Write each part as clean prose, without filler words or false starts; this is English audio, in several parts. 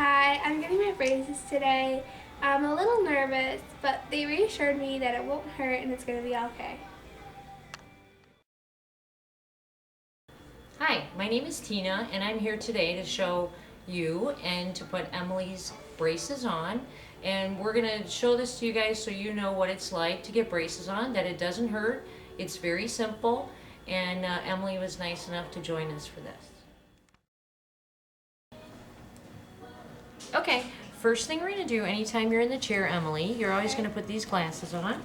Hi, I'm getting my braces today. I'm a little nervous, but they reassured me that it won't hurt and it's going to be okay. Hi, my name is Tina and I'm here today to show you and to put Emily's braces on. And we're going to show this to you guys so you know what it's like to get braces on, that it doesn't hurt. It's very simple, and Emily was nice enough to join us for this. Okay, first thing we're going to do anytime you're in the chair, Emily, you're always going to put these glasses on.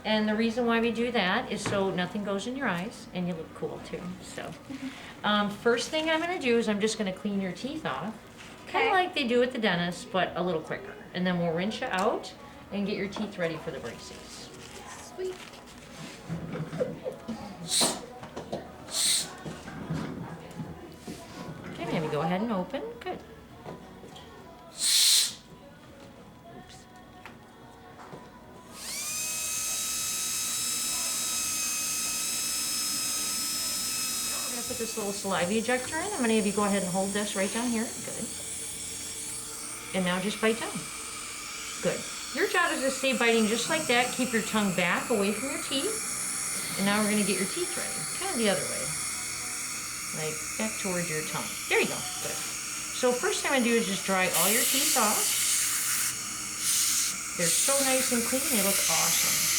And the reason why we do that is so nothing goes in your eyes and you look cool too. So, first thing I'm going to do is I'm just going to clean your teeth off. Kind of like they do at the dentist, but a little quicker. And then we'll rinse you out and get your teeth ready for the braces. Sweet. Okay, maybe go ahead and open. Good. Put this little saliva ejector in. I'm going to have you go ahead and hold this right down here. Good. And now just bite down. Good. Your job is to stay biting just like that. Keep your tongue back away from your teeth. And now we're going to get your teeth ready. Kind of the other way. Like back towards your tongue. There you go. Good. So first thing I'm going to do is just dry all your teeth off. They're so nice and clean. They look awesome.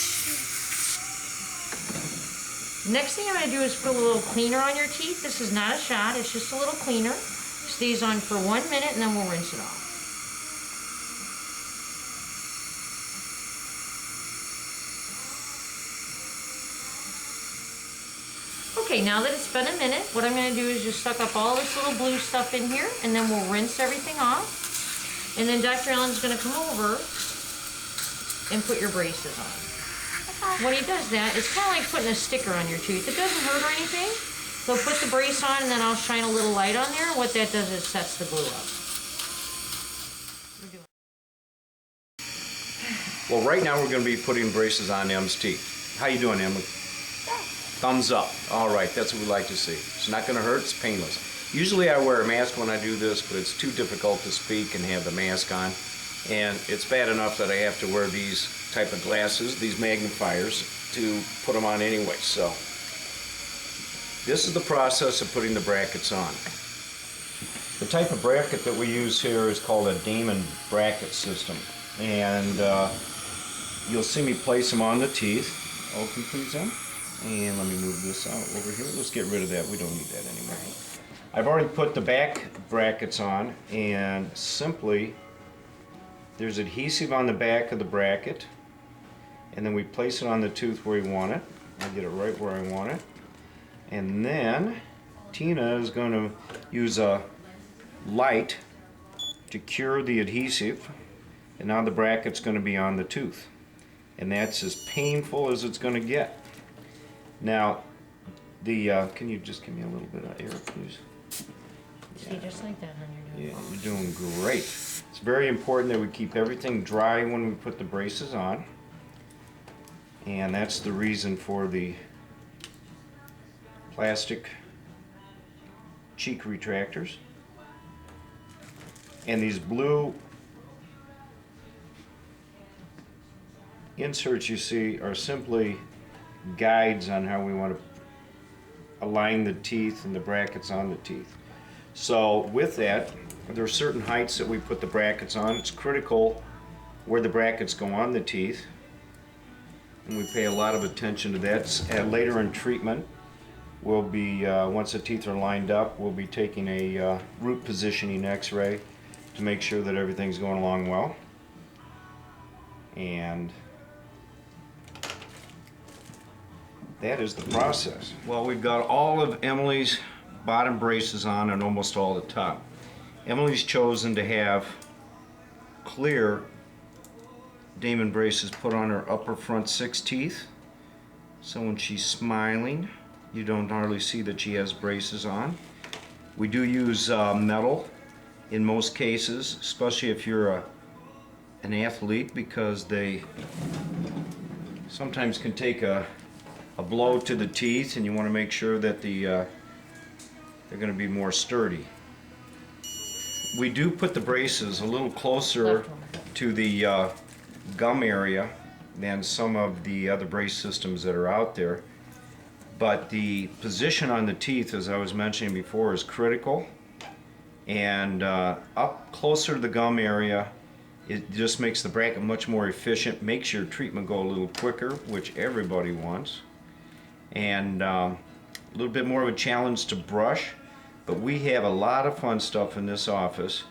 Next thing I'm going to do is put a little cleaner on your teeth. This is not a shot, it's just a little cleaner. Stays on for 1 minute and then we'll rinse it off. Okay, now that it's been a minute, what I'm going to do is just suck up all this little blue stuff in here and then we'll rinse everything off. And then Dr. Allen's going to come over and put your braces on. When he does that, it's kind of like putting a sticker on your tooth. It doesn't hurt or anything. He'll put the brace on and then I'll shine a little light on there. What that does is sets the glue up. Well, right now we're going to be putting braces on Em's teeth. How you doing, Emily? Thumbs up. All right, that's what we like to see. It's not going to hurt, it's painless. Usually I wear a mask when I do this, but it's too difficult to speak and have the mask on. And it's bad enough that I have to wear these type of glasses, these magnifiers, to put them on anyway. So this is the process of putting the brackets on. The type of bracket that we use here is called a Damon bracket system. And you'll see me place them on the teeth. Open please, Em. And let me move this out over here. Let's get rid of that. We don't need that anymore. I've already put the back brackets on, and simply there's adhesive on the back of the bracket, and then we place it on the tooth where we want it. I get it right where I want it. And then Tina is going to use a light to cure the adhesive, and now the bracket's going to be on the tooth. And that's as painful as it's going to get. Now, can you just give me a little bit of air, please? See, just like that, honey. Yeah, you're doing great. It's very important that we keep everything dry when we put the braces on. And that's the reason for the plastic cheek retractors. And these blue inserts you see are simply guides on how we want to align the teeth and the brackets on the teeth. So with that, there are certain heights that we put the brackets on. It's critical where the brackets go on the teeth, and we pay a lot of attention to that. Later in treatment, we'll be, once the teeth are lined up, we'll be taking a root positioning x-ray to make sure that everything's going along well. And that is the process. Well, we've got all of Emily's bottom braces on and almost all the top. Emily's chosen to have clear Damon braces put on her upper front 6 teeth. So when she's smiling, you don't hardly see that she has braces on. We do use metal in most cases, especially if you're an athlete, because they sometimes can take a blow to the teeth, and you want to make sure that they're going to be more sturdy. we do put the braces a little closer to the gum area than some of the other brace systems that are out there. But the position on the teeth, as I was mentioning before, is critical. And up closer to the gum area, it just makes the bracket much more efficient, makes your treatment go a little quicker, which everybody wants. And a little bit more of a challenge to brush, but we have a lot of fun stuff in this office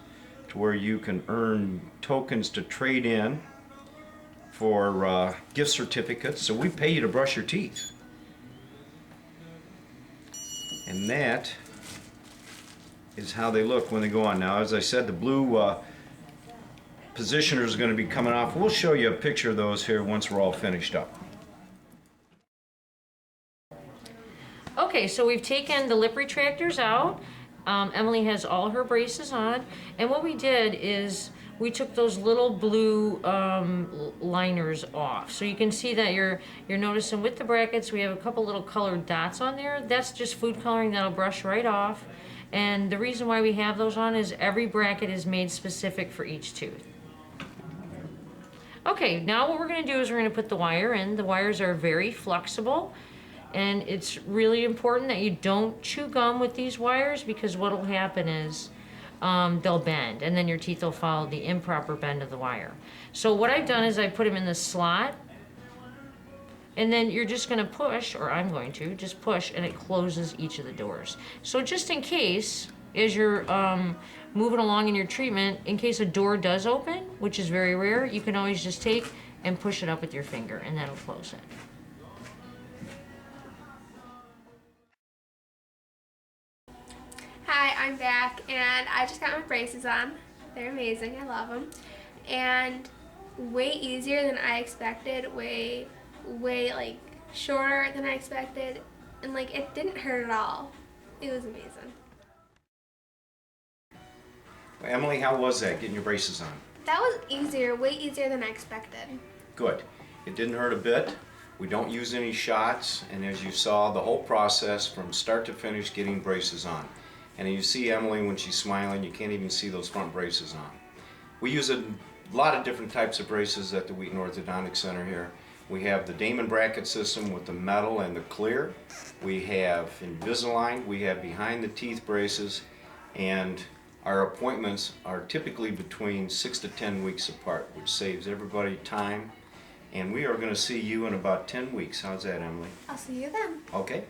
to where you can earn tokens to trade in for gift certificates. So we pay you to brush your teeth. And that is how they look when they go on. Now, as I said, the blue positioners are going to be coming off. We'll show you a picture of those here once we're all finished up. Okay, so we've taken the lip retractors out. Emily has all her braces on, and what we did is we took those little blue liners off. So you can see that you're noticing with the brackets we have a couple little colored dots on there. That's just food coloring that'll brush right off. And the reason why we have those on is every bracket is made specific for each tooth. Okay, now what we're going to do is we're going to put the wire in. The wires are very flexible, and it's really important that you don't chew gum with these wires, because what will happen is they'll bend, and then your teeth will follow the improper bend of the wire. So what I've done is I put them in the slot, and then you're just going to push, or I'm going to just push, and it closes each of the doors. So just in case, as you're moving along in your treatment, in case a door does open, which is very rare, you can always just take and push it up with your finger, and that'll close it. Hi, I'm back, and I just got my braces on. They're amazing. I love them. And way easier than I expected. Way like shorter than I expected. And like it didn't hurt at all. It was amazing. Well, Emily, how was that, getting your braces on? That was easier, way easier than I expected. Good. It didn't hurt a bit. We don't use any shots, and as you saw, the whole process from start to finish getting braces on. And you see Emily when she's smiling, you can't even see those front braces on. We use a lot of different types of braces at the Wheaton Orthodontic Center here. We have the Damon bracket system with the metal and the clear. We have Invisalign, we have behind the teeth braces, and our appointments are typically between 6 to 10 weeks apart, which saves everybody time. And we are going to see you in about 10 weeks. How's that, Emily? I'll see you then. Okay.